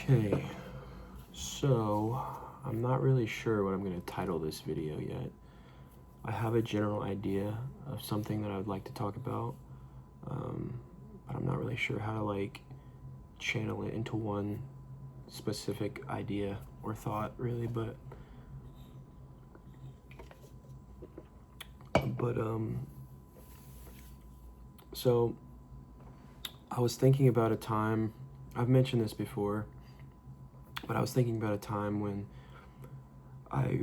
Okay, so I'm not really sure what I'm going to title this video yet. I have a general idea of something that I would like to talk about, but I'm not really sure how to channel it into one specific idea or thought really, but so I was thinking about a time. I've mentioned this before, but I was thinking about a time when I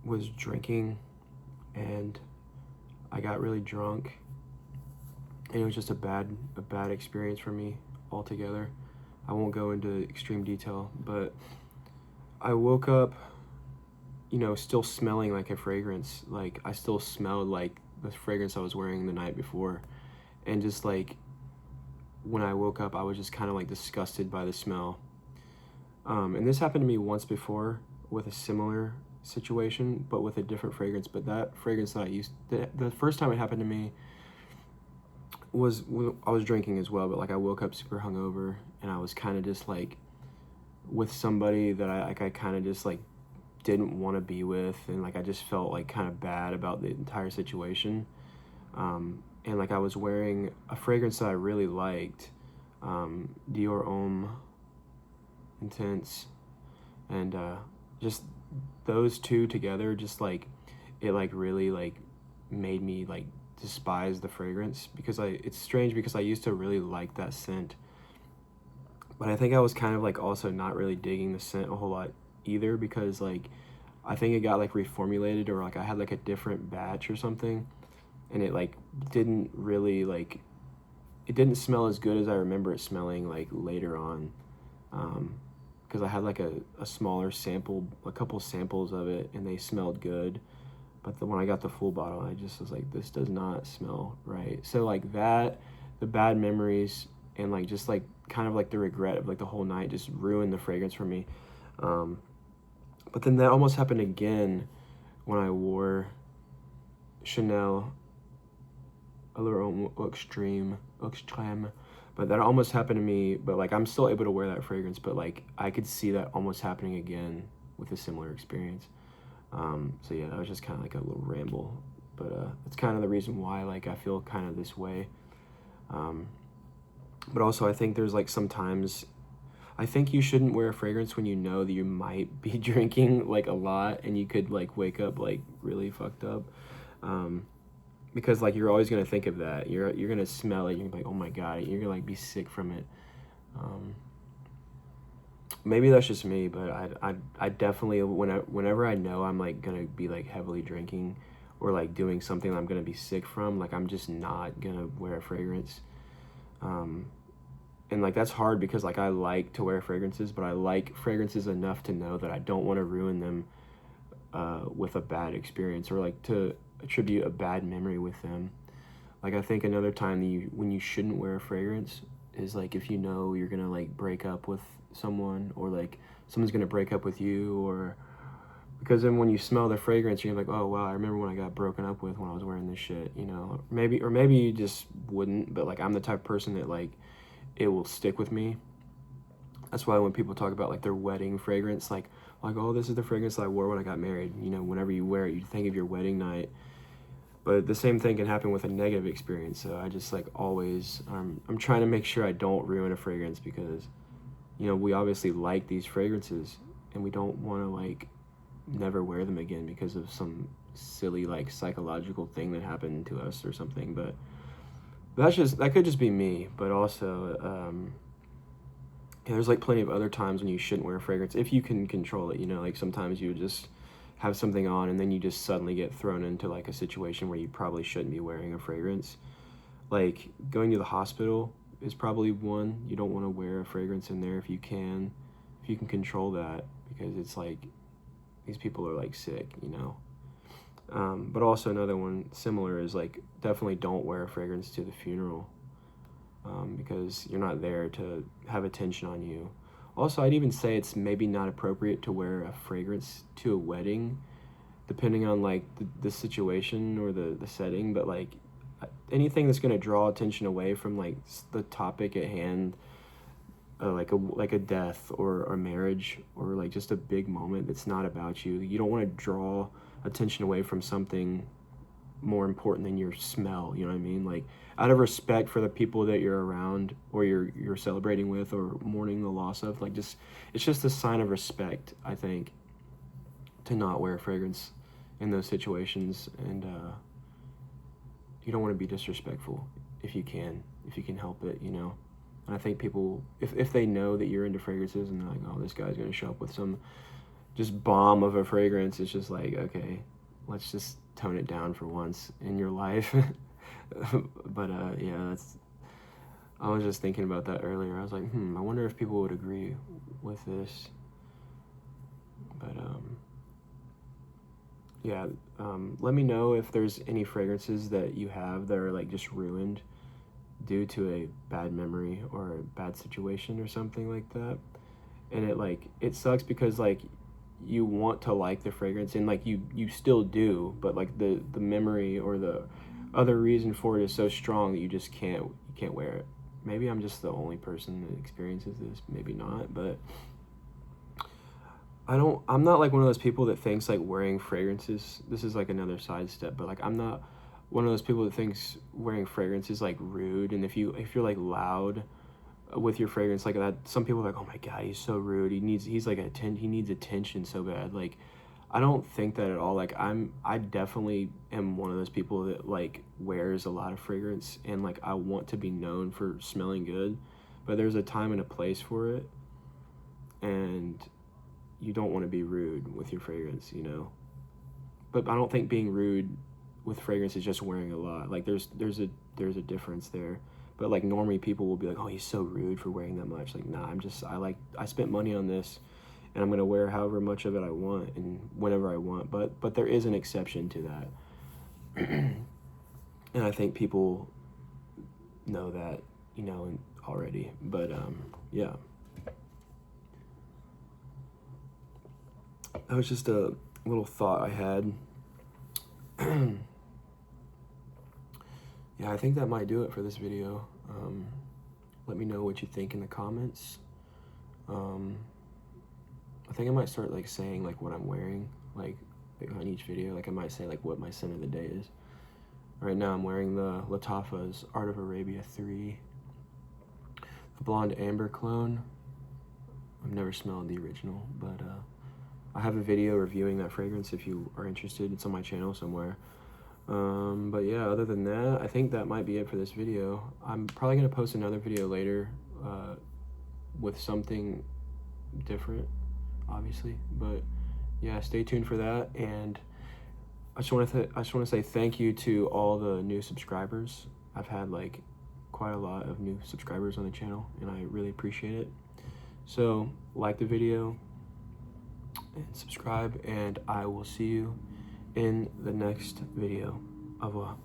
was drinking and I got really drunk, and it was just a bad experience for me altogether. I won't go into extreme detail, but I woke up, still smelling like a fragrance. Like I still smelled like the fragrance I was wearing the night before, and just like when I woke up, I was just kind of like disgusted by the smell. And this happened to me once before with a similar situation, but with a different fragrance. But that fragrance that I used, the first time it happened to me was when I was drinking as well, but like I woke up super hungover and I was kind of just like with somebody that I kind of just like didn't want to be with, and like I just felt like kind of bad about the entire situation. And like I was wearing a fragrance that I really liked, Dior Homme Intense, and just those two together, just like it like really like made me like despise the fragrance, because it's strange because I used to really like that scent, but I think I was kind of like also not really digging the scent a whole lot either, because like I think it got like reformulated, or like I had like a different batch or something, and it like didn't really like, it didn't smell as good as I remember it smelling like later on, because I had like a smaller sample, a couple samples of it, and they smelled good. But when I got the full bottle, I just was like, this does not smell right. So like that, the bad memories, and like just like kind of like the regret of like the whole night just ruined the fragrance for me. But then that almost happened again when I wore Chanel Allure Extreme, but that almost happened to me. But like I'm still able to wear that fragrance, but like I could see that almost happening again with a similar experience. So yeah, that was just kind of like a little ramble, but it's kind of the reason why like I feel kind of this way. But also I think there's like sometimes I think you shouldn't wear a fragrance when you know that you might be drinking like a lot and you could like wake up like really fucked up. Because like you're always gonna think of that. You're gonna smell it. You're like, oh my god. You're gonna like be sick from it. Maybe that's just me, but I definitely whenever I know I'm like gonna be like heavily drinking or like doing something that I'm gonna be sick from, like I'm just not gonna wear a fragrance. And like that's hard because like I like to wear fragrances, but I like fragrances enough to know that I don't want to ruin them with a bad experience, or like to attribute a bad memory with them. Like I think another time that when you shouldn't wear a fragrance is like if you know you're gonna like break up with someone, or like someone's gonna break up with you, or because then when you smell the fragrance you're like, oh wow, I remember when I got broken up with when I was wearing this shit, maybe you just wouldn't, but like I'm the type of person that like it will stick with me. That's why when people talk about like their wedding fragrance, like oh, this is the fragrance that I wore when I got married, whenever you wear it you think of your wedding night. But the same thing can happen with a negative experience. So I just like always, I'm trying to make sure I don't ruin a fragrance, because, we obviously like these fragrances and we don't want to like never wear them again because of some silly like psychological thing that happened to us or something. But that could just be me. But also, there's like plenty of other times when you shouldn't wear a fragrance if you can control it. Like sometimes you just have something on and then you just suddenly get thrown into like a situation where you probably shouldn't be wearing a fragrance. Like going to the hospital is probably one. You don't want to wear a fragrance in there if you can control that, because it's like these people are like sick. But also another one similar is like definitely don't wear a fragrance to the funeral, because you're not there to have attention on you. Also, I'd even say it's maybe not appropriate to wear a fragrance to a wedding, depending on like the situation or the setting. But like anything that's going to draw attention away from like the topic at hand, like a death or a marriage or like just a big moment that's not about you. You don't want to draw attention away from something more important than your smell, you know what I mean? Like, out of respect for the people that you're around or you're celebrating with or mourning the loss of, like, just, it's just a sign of respect, I think, to not wear fragrance in those situations. And you don't want to be disrespectful if you can help it, you know. And I think people, if they know that you're into fragrances and they're like, oh, this guy's gonna show up with some just bomb of a fragrance, it's just like, okay, let's just tone it down for once in your life. But yeah, I was just thinking about that earlier. I was like, I wonder if people would agree with this. But yeah, let me know if there's any fragrances that you have that are like just ruined due to a bad memory or a bad situation or something like that. And it sucks because like you want to like the fragrance and like you still do, but like the memory or the other reason for it is so strong that you just can't wear it. Maybe I'm just the only person that experiences this, maybe not, but I'm not like one of those people that thinks like wearing fragrances, this is like another sidestep, but like I'm not one of those people that thinks wearing fragrance is like rude. And if you're like loud with your fragrance like that, some people are like, oh my god, he's so rude, he needs attention so bad. Like, I don't think that at all. Like, I definitely am one of those people that like wears a lot of fragrance and like I want to be known for smelling good, but there's a time and a place for it, and you don't want to be rude with your fragrance, you know. But I don't think being rude with fragrance is just wearing a lot. Like there's a difference there. But like normally people will be like, oh, he's so rude for wearing that much. Like, nah, I spent money on this and I'm gonna wear however much of it I want and whenever I want. But there is an exception to that. And I think people know that, you know, already. But yeah. That was just a little thought I had. Yeah, I think that might do it for this video. Let me know what you think in the comments. I think I might start like saying like what I'm wearing, like on each video. Like I might say like what my scent of the day is. Right now I'm wearing the Lattafa's Art of Arabia 3, the Blonde Amber clone. I've never smelled the original, but I have a video reviewing that fragrance if you are interested. It's on my channel somewhere. But yeah, other than that, I think that might be it for this video. I'm probably going to post another video later with something different, obviously. But yeah, stay tuned for that. And I just want to say thank you to all the new subscribers. I've had like quite a lot of new subscribers on the channel, and I really appreciate it. So like the video and subscribe, and I will see you in the next video. Au revoir.